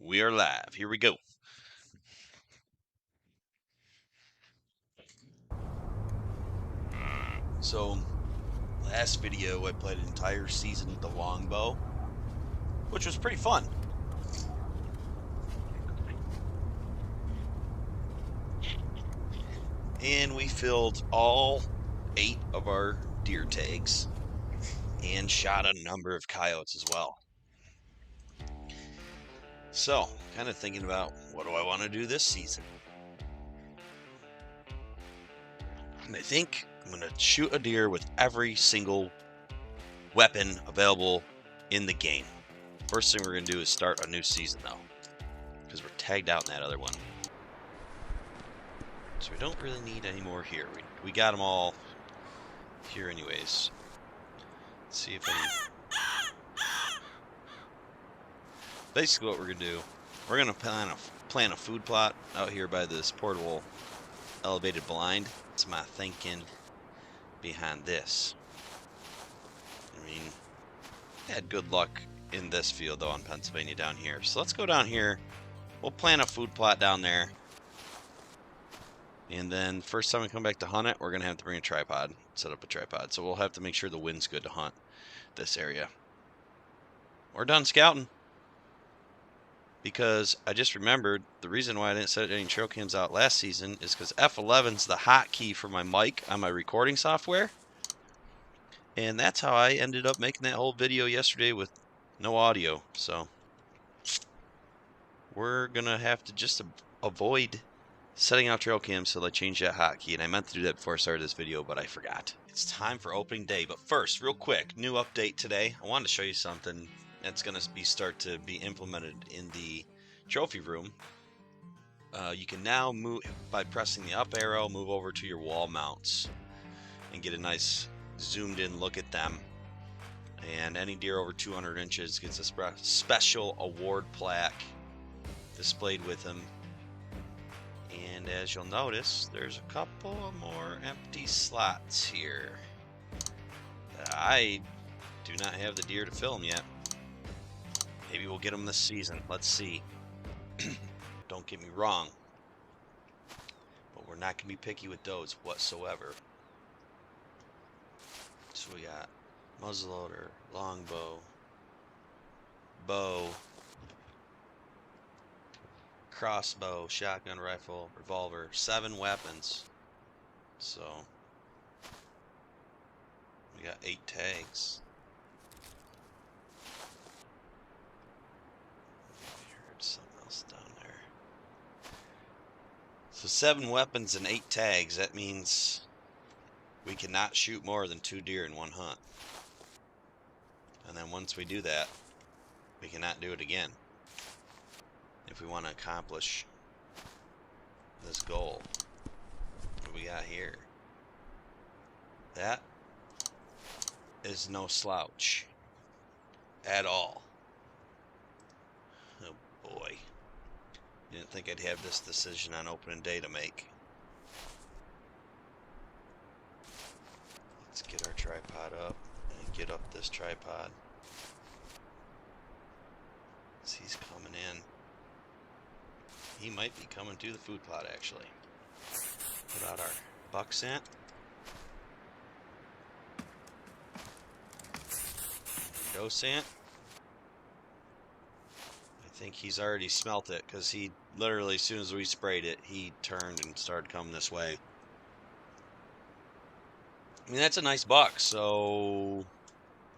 We are live. Here we go. So, last video I played an entire season with the longbow, which was pretty fun. And we filled all 8 of our deer tags and shot a number of coyotes as well. So, kind of thinking about what do I want to do this season? And I think I'm going to shoot a deer with every single weapon available in the game. First thing we're going to do is start a new season though, because we're tagged out in that other one. So we don't really need any more here. We got them all here anyways. Let's see if any... Basically what we're going to do, we're going to plant a food plot out here by this portable elevated blind. That's my thinking behind this. I mean, I had good luck in this field though in Pennsylvania down here. So let's go down here. We'll plant a food plot down there. And then first time we come back to hunt it, we're going to have to bring a tripod, set up a tripod. So we'll have to make sure the wind's good to hunt this area. We're done scouting. Because I just remembered the reason why I didn't set any trail cams out last season is because F11's the hotkey for my mic on my recording software. And that's how I ended up making that whole video yesterday with no audio. So we're going to have to just avoid setting out trail cams till I change that hotkey. And I meant to do that before I started this video, but I forgot. It's time for opening day. But first, real quick, new update today. I wanted to show you something that's going to start to be implemented in the trophy room. You can now move by pressing the up arrow, move over to your wall mounts and get a nice zoomed in look at them. And any deer over 200 inches gets a special award plaque displayed with them. And as you'll notice, there's a couple more empty slots here. I do not have the deer to fill them yet. Maybe we'll get them this season. Let's see. Don't get me wrong, but we're not going to be picky with those whatsoever. So we got muzzleloader, longbow, bow, crossbow, shotgun rifle, revolver, 7 weapons. So we got 8 tags. Something else down there. So 7 weapons and 8 tags. That means we cannot shoot more than 2 deer in one hunt. And then once we do that, we cannot do it again if we want to accomplish this goal. What we got here? That is no slouch at all. Boy, didn't think I'd have this decision on opening day to make. Let's get our tripod up and get up this tripod. As he's coming in. He might be coming to the food plot actually. Put out our buck scent. Doe scent. I think he's already smelt it because he literally, as soon as we sprayed it, he turned and started coming this way. I mean, that's a nice buck, so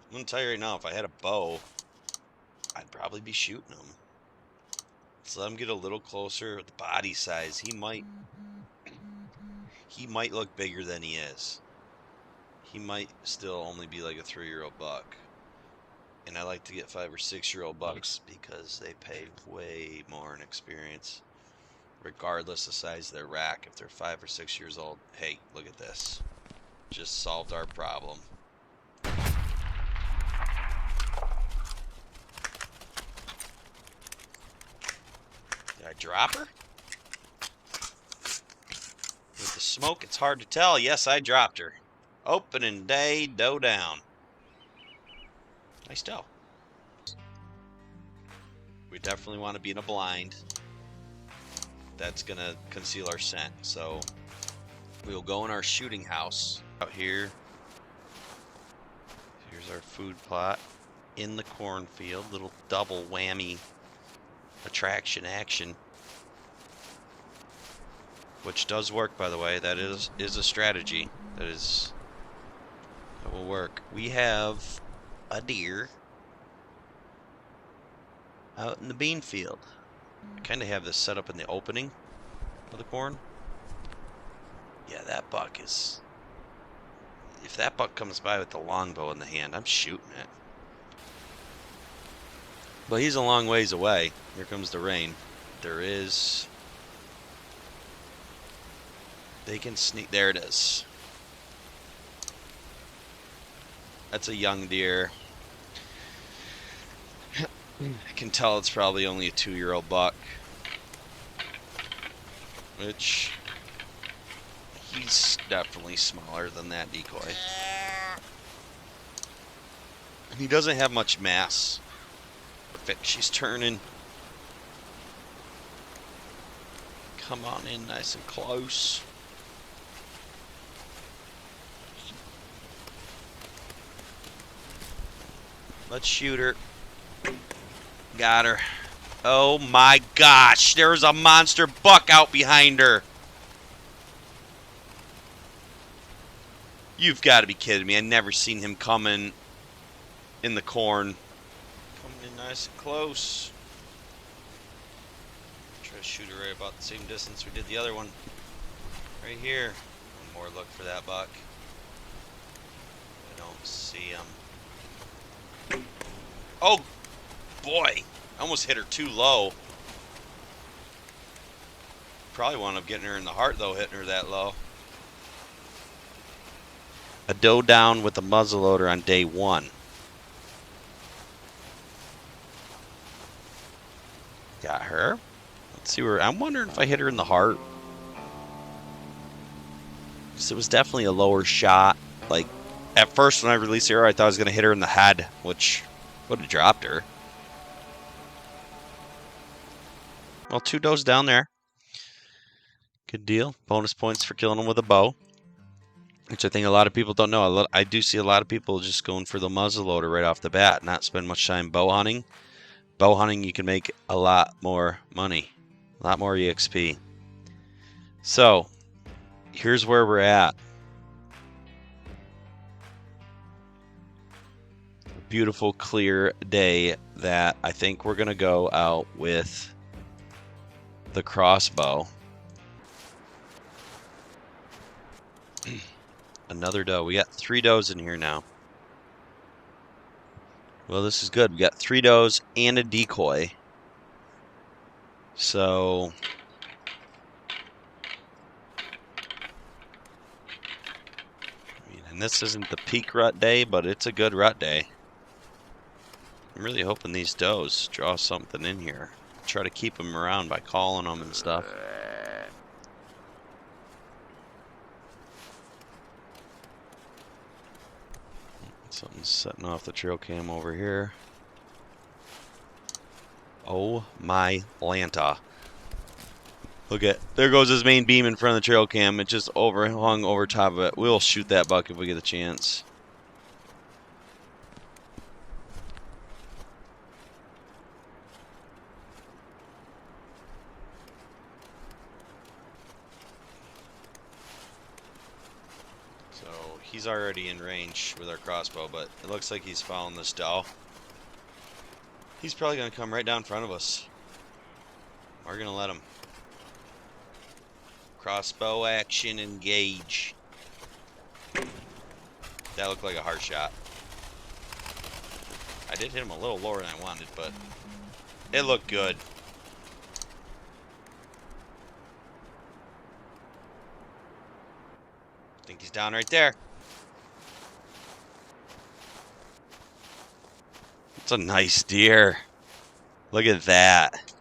I'm going to tell you right now, if I had a bow, I'd probably be shooting him. Let's let him get a little closer with the body size. He might look bigger than he is. He might still only be like a 3-year-old buck. And I like to get 5 or 6-year-old bucks because they pay way more in experience, regardless of the size of their rack. If they're 5 or 6 years old, hey, look at this. Just solved our problem. Did I drop her? With the smoke, it's hard to tell. Yes, I dropped her. Opening day, doe down. Nice doe. We definitely want to be in a blind. That's going to conceal our scent. So we will go in our shooting house out here. Here's our food plot in the cornfield. Little double whammy attraction action. Which does work, by the way. That is a strategy. That will work. We have a deer out in the bean field. I kind of have this set up in the opening of the corn. Yeah, that buck is... If that buck comes by with the longbow in the hand, I'm shooting it. But he's a long ways away. Here comes the rain. There is... They can sneak... There it is. That's a young deer. I can tell it's probably only a 2-year-old buck. Which... He's definitely smaller than that decoy. He doesn't have much mass. Perfect. She's turning. Come on in nice and close. Let's shoot her. Got her. Oh my gosh, there's a monster buck out behind her. You've got to be kidding me. I've never seen him coming in the corn. Coming in nice and close. Try to shoot her right about the same distance we did the other one. Right here. One more look for that buck. I don't see him. Oh boy. I almost hit her too low. Probably wound up getting her in the heart though, hitting her that low. A doe down with a muzzleloader on day 1. Got her. Let's see where... I'm wondering if I hit her in the heart. Because it was definitely a lower shot. Like, at first when I released the arrow, I thought I was going to hit her in the head, which would have dropped her. Well, 2 does down there. Good deal. Bonus points for killing them with a bow. Which I think a lot of people don't know. I do see a lot of people just going for the muzzleloader right off the bat, not spend much time bow hunting. Bow hunting, you can make a lot more money, a lot more EXP. So, here's where we're at. A beautiful, clear day that I think we're going to go out with the crossbow. Another doe. We got 3 does in here now. Well, this is good. We got 3 does and a decoy. So... and this isn't the peak rut day, but it's a good rut day. I'm really hoping these does draw something in here. Try to keep them around by calling them and stuff. Something's setting off the trail cam over here. Oh my Lanta. Look at, there goes his main beam in front of the trail cam. It just overhung over top of it. We'll shoot that buck if we get a chance. So he's already in range with our crossbow, but it looks like he's following this doe. He's probably going to come right down in front of us. We're going to let him. Crossbow action, engage. That looked like a hard shot. I did hit him a little lower than I wanted, but it looked good. I think he's down right there. It's a nice deer. Look at that.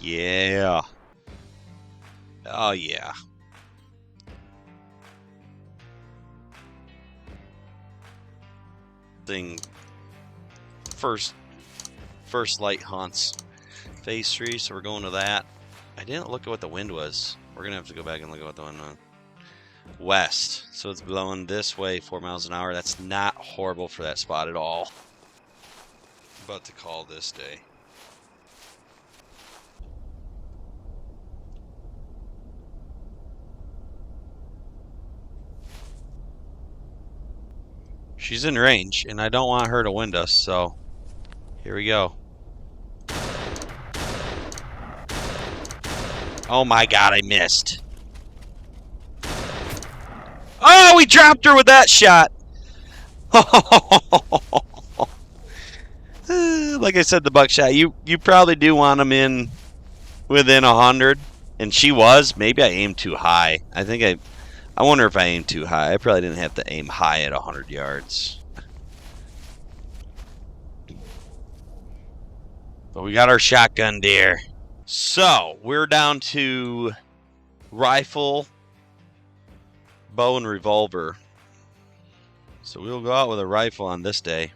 Yeah. Oh, yeah. first light hunts. Phase 3, so we're going to that. I didn't look at what the wind was. We're gonna have to go back and look at what the wind was. West, so it's blowing this way 4 miles an hour. That's not horrible for that spot at all. About to call this day. She's in range, and I don't want her to wind us, so here we go. Oh my god, I missed. Oh, we dropped her with that shot. Like I said, the buckshot, you probably do want them in within 100, and she was. Maybe I aimed too high. I wonder if I aimed too high. I probably didn't have to aim high at 100 yards. But we got our shotgun deer. So, we're down to rifle, bow, and revolver. So we'll go out with a rifle on this day.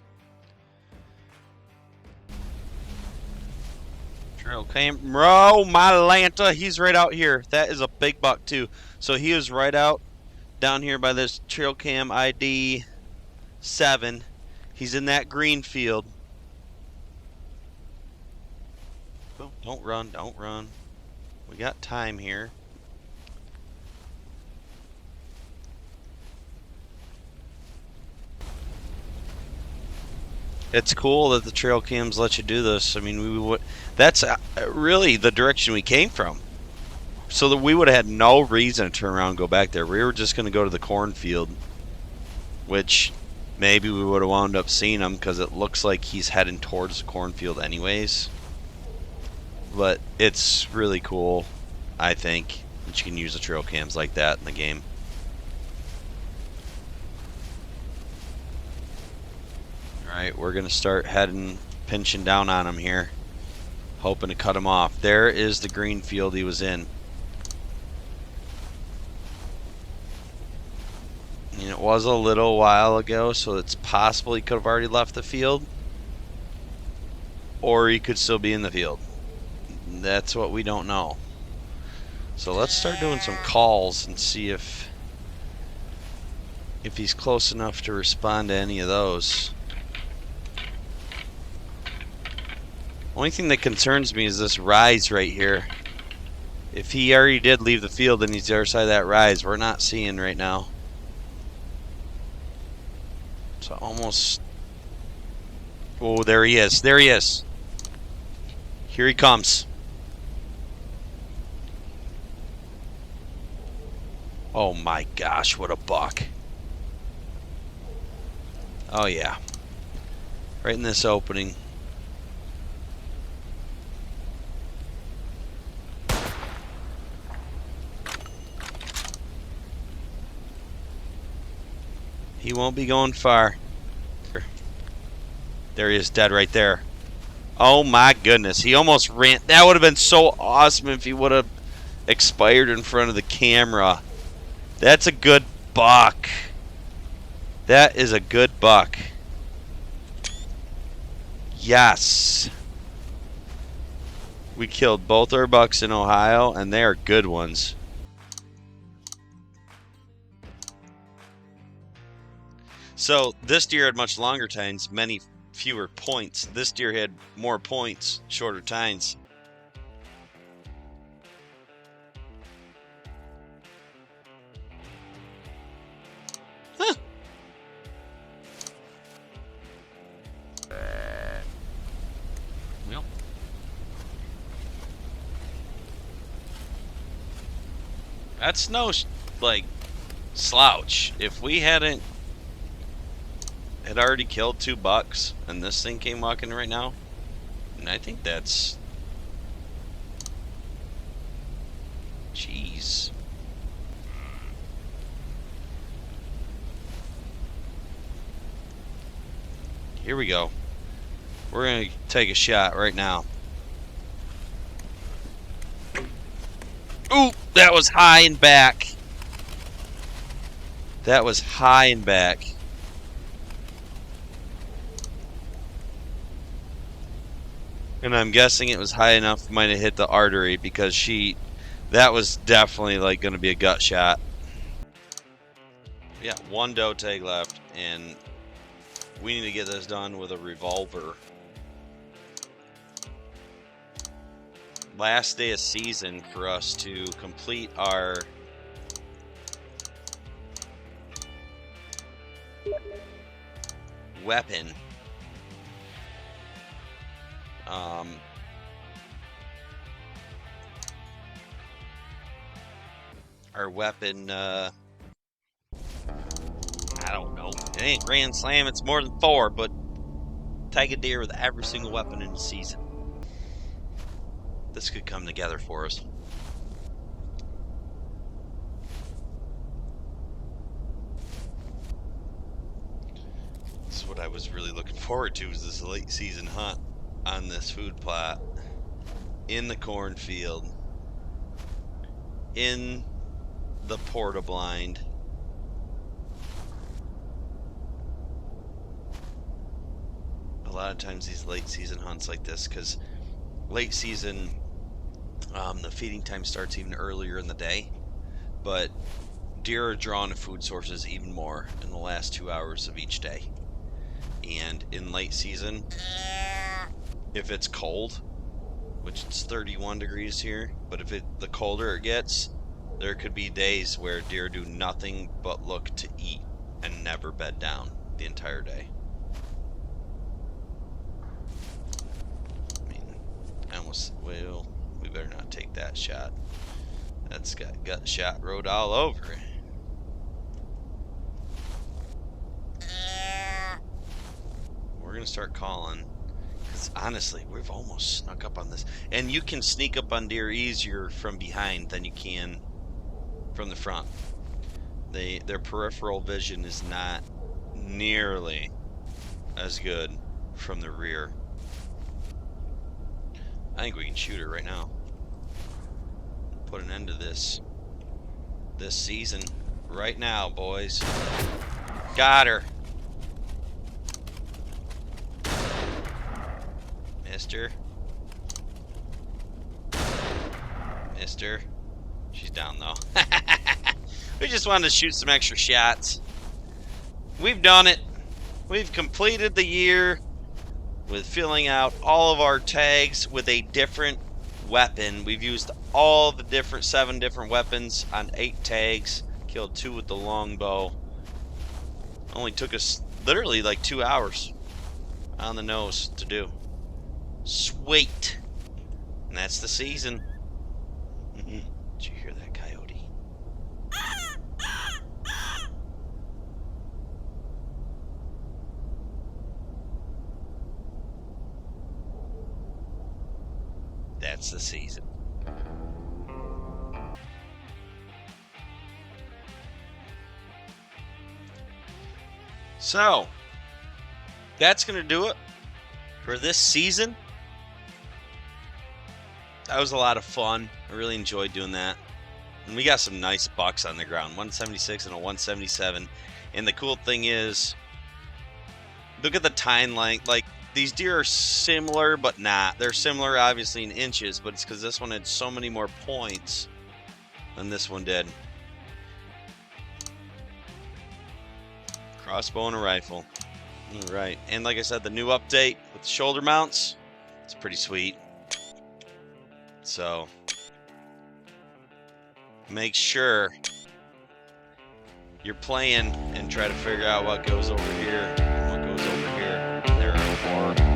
Trail cam. Oh, my Lanta. He's right out here. That is a big buck, too. So he is right out down here by this trail cam ID 7. He's in that green field. Oh, don't run. Don't run. We got time here. It's cool that the trail cams let you do this. I mean, that's really the direction we came from. So that we would have had no reason to turn around and go back there. We were just going to go to the cornfield, which maybe we would have wound up seeing him because it looks like he's heading towards the cornfield anyways. But it's really cool, I think, that you can use the trail cams like that in the game. Alright, we're going to start pinching down on him here, hoping to cut him off. There is the green field he was in. And it was a little while ago, so it's possible he could have already left the field, or he could still be in the field. That's what we don't know. So let's start doing some calls and see if he's close enough to respond to any of those. Only thing that concerns me is this rise right here. If he already did leave the field and he's the other side of that rise, we're not seeing right now. So almost... Oh, there he is. There he is. Here he comes. Oh my gosh, what a buck. Oh yeah. Right in this opening. He won't be going far. There he is, dead right there. Oh my goodness, he almost ran. That would have been so awesome if he would have expired in front of the camera. That's a good buck. That is a good buck. Yes. We killed both our bucks in Ohio, and they are good ones. So this deer had much longer tines, many fewer points. This deer had more points, shorter tines. Huh. Well. That's no, like, slouch. If we had already killed 2 bucks and this thing came walking right now, and I think that's... Jeez. Here we go. We're gonna take a shot right now. Ooh, that was high and back. That was high and back. And I'm guessing it was high enough, might have hit the artery, because that was definitely like going to be a gut shot. Yeah, one doe tag left, and we need to get this done with a revolver. Last day of season for us to complete our weapon. Our weapon, I don't know. It ain't Grand Slam, it's more than 4, but tag a deer with every single weapon in the season. This could come together for us. This is what I was really looking forward to, was this late season hunt on this food plot in the cornfield, in the porta-blind. A lot of times these late season hunts like this, because late season, the feeding time starts even earlier in the day, but deer are drawn to food sources even more in the last 2 hours of each day. And in late season, if it's cold, which it's 31 degrees here, but the colder it gets, there could be days where deer do nothing but look to eat and never bed down the entire day. I mean, we better not take that shot. That's got gut shot road all over it. We're gonna start calling, because honestly, we've almost snuck up on this. And you can sneak up on deer easier from behind than you can from the front. Their peripheral vision is not nearly as good from the rear. I think we can shoot her right now. Put an end to this season right now, boys. Got her. Mister. She's down though. We just wanted to shoot some extra shots. We've done it. We've completed the year with filling out all of our tags with a different weapon. We've used all the 7 different weapons on 8 tags. Killed 2 with the longbow. Only took us literally like 2 hours on the nose to do. Sweet. And that's the season. Did you hear that coyote? That's the season. So, that's going to do it for this season. That was a lot of fun. I really enjoyed doing that. And we got some nice bucks on the ground, 176 and a 177. And the cool thing is, look at the tine length. Like, these deer are similar, but not. They're similar, obviously, in inches, but it's because this one had so many more points than this one did. Crossbow and a rifle. All right. And like I said, the new update with the shoulder mounts, it's pretty sweet. So, make sure you're playing and try to figure out what goes over here and what goes over here. There are 4